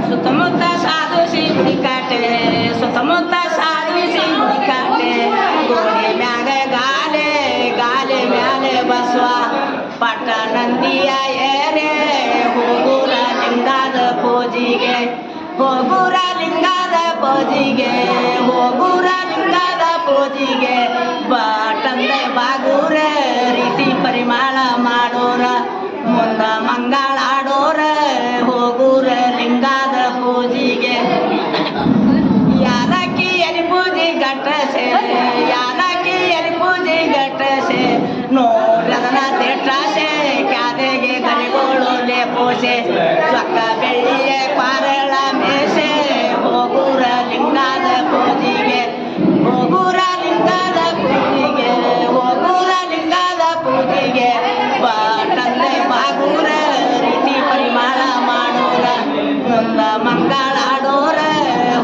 ಸುತ್ತಮುತ್ತ ಸಾಧಿಸಿ ಹುಡುಕಾಟೆ ಸುತ್ತಮುತ್ತ ಸಾಧಿಸಿ ಹುಡುಕಾಟೆ ಗೋಡೆ ಮ್ಯಾಗ ಗಾಲೆ ಗಾಲೆ ಮ್ಯಾಲೆ ಬಸವ ಪಟ್ಟ ನಂದಿಯ ಏರೆ ಹೋಗುರ ಲಿಂಗದ ಪೂಜಿಗೆ ಹೋಗುರ ಲಿಂಗದ ಪೂಜಿಗೆ ಹೋಗುರ ಲಿಂಗದ ಪೂಜಿಗೆ ಬಟ್ಟಂದೆ ಬಾಗುರ ರೀತಿ ಪರಿಮಾಣ ಮಾಡೋರ ಮುಂದ ಮಂಗಳಾಡೋರ ಹೋಗುರ ಲಿಂಗದ ಪೂಜಿಗೆ ಯಾಲಕ್ಕಿ ಎಲಿ ಪೂಜೆ ಗಟ್ಟಸೆ ಯಾಲಕ್ಕಿ ಎಲಿ ಪೂಜೆ ಗಟ್ಟಸೆ ನೋಡದನ ತೆಟ್ಟಾಸೆ ಕ್ಯಾದೆಗೆ ಗರಿಗೋಳು ಲೇಪೋಸೆ ಚೊಕ್ಕ ಬೆಳ್ಳಿಯ ಪಾರಳ ಮೇಸೆ ಹೋಗುರ ಲಿಂಗದ ಪೂಜಿಗೆ ಹೋಗುರ ಲಿಂಗದ ಪೂಜಿಗೆ ಹೋಗುರ ಲಿಂಗದ ಪೂಜಿಗೆ ಬಟ್ಟಂದೆ ಬಾಗುರ ರೀತಿ ಪರಿಮಾಣ ಮಾಡೋರ ಮುಂದ ಮಂಗಳಾಡೋರ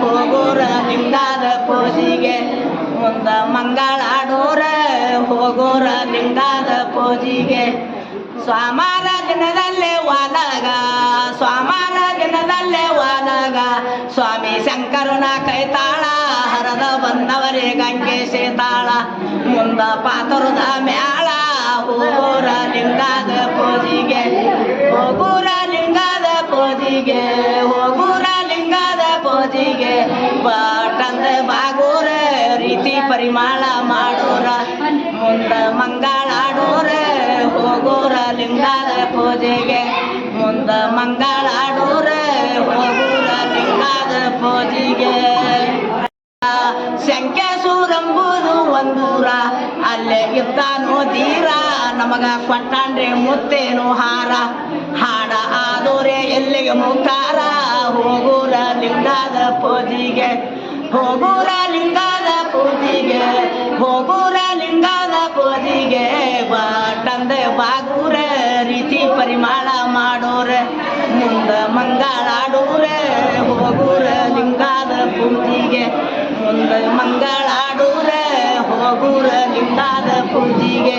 ಹೋಗೋರ ಲಿಂಗದ ಪೂಜಿಗೆ ಮುಂದ ಮಂಗಳಾಡೋರ ಹೋಗೋರ ಲಿಂಗದ ಪೂಜಿಗೆ ಸ್ವಾಮಾರ ದಿನದಲ್ಲೇ ವಾಲಗ ಸ್ವಾಮಾರ ದಿನದಲ್ಲೇ ವಾಲಗ ಸ್ವಾಮಿ ಶಂಕರನ ಕೈತಾಳ ಹರದ ಬಂದವರೇ ಗಂಗೆ ಸೇತಾಳ ಮುಂದ ಪಾತರದ ಮ್ಯಾಳ ಹೋಗೋರ ಲಿಂಗದ ಪೂಜಿಗೆ ಹೋಗೋರ ಲಿಂಗದ ಪೂಜಿಗೆ ಹೋಗೋರ ಲಿಂಗದ ಪೂಜಿಗೆ ಬಟ್ಟಂದ ಬಾಗೋರ ರೀತಿ ಪರಿಮಾಣ ಮಾಡೋರ ಮುಂದ ಮಂಗಳಾಡೋರ ಹೋಗೋರ ಲಿಂಗದ ಪೂಜೆಗೆ ಮುಂದ ಮಂಗಳಾಡೋರ ಹೋಗೋರ ಲಿಂಗದ ಪೂಜೆಗೆ ಶಂಕೇಶ್ವರಂಬುದು ಒಂದೂರ ಅಲ್ಲೇ ಇದ್ದಾನೋ ಧೀರ ನಮಗ ಕೊಟ್ಟಾನ್ರೆ ಮುತ್ತೇನು ಹಾರ ಹಾಡ ಆದೋರೆ ಎಲ್ಲಿಗೆ ಮುಖಾರ ಹೋಗೋರ ಲಿಂಗದ ಪೂಜಿಗೆ ಹೋಗೋರ ಲಿಂಗದ ಪೂಜಿಗೆ ಹೋಗೋರ ಲಿಂಗದ ಪೂಜಿಗೆ ಬಟ್ಟಂದೆ ಬಾಗುರ ರೀತಿ ಪರಿಮಾಣ ಮಾಡೋರ ಮುಂದ ಮಂಗಳಾಡೋರ ಹೋಗೋರ ಲಿಂಗದ ಪೂಜಿಗೆ ಮುಂದ ಮಂಗಳಾಡೋರ ಹೋಗೋರ ಲಿಂಗದ ಪೂಜಿಗೆ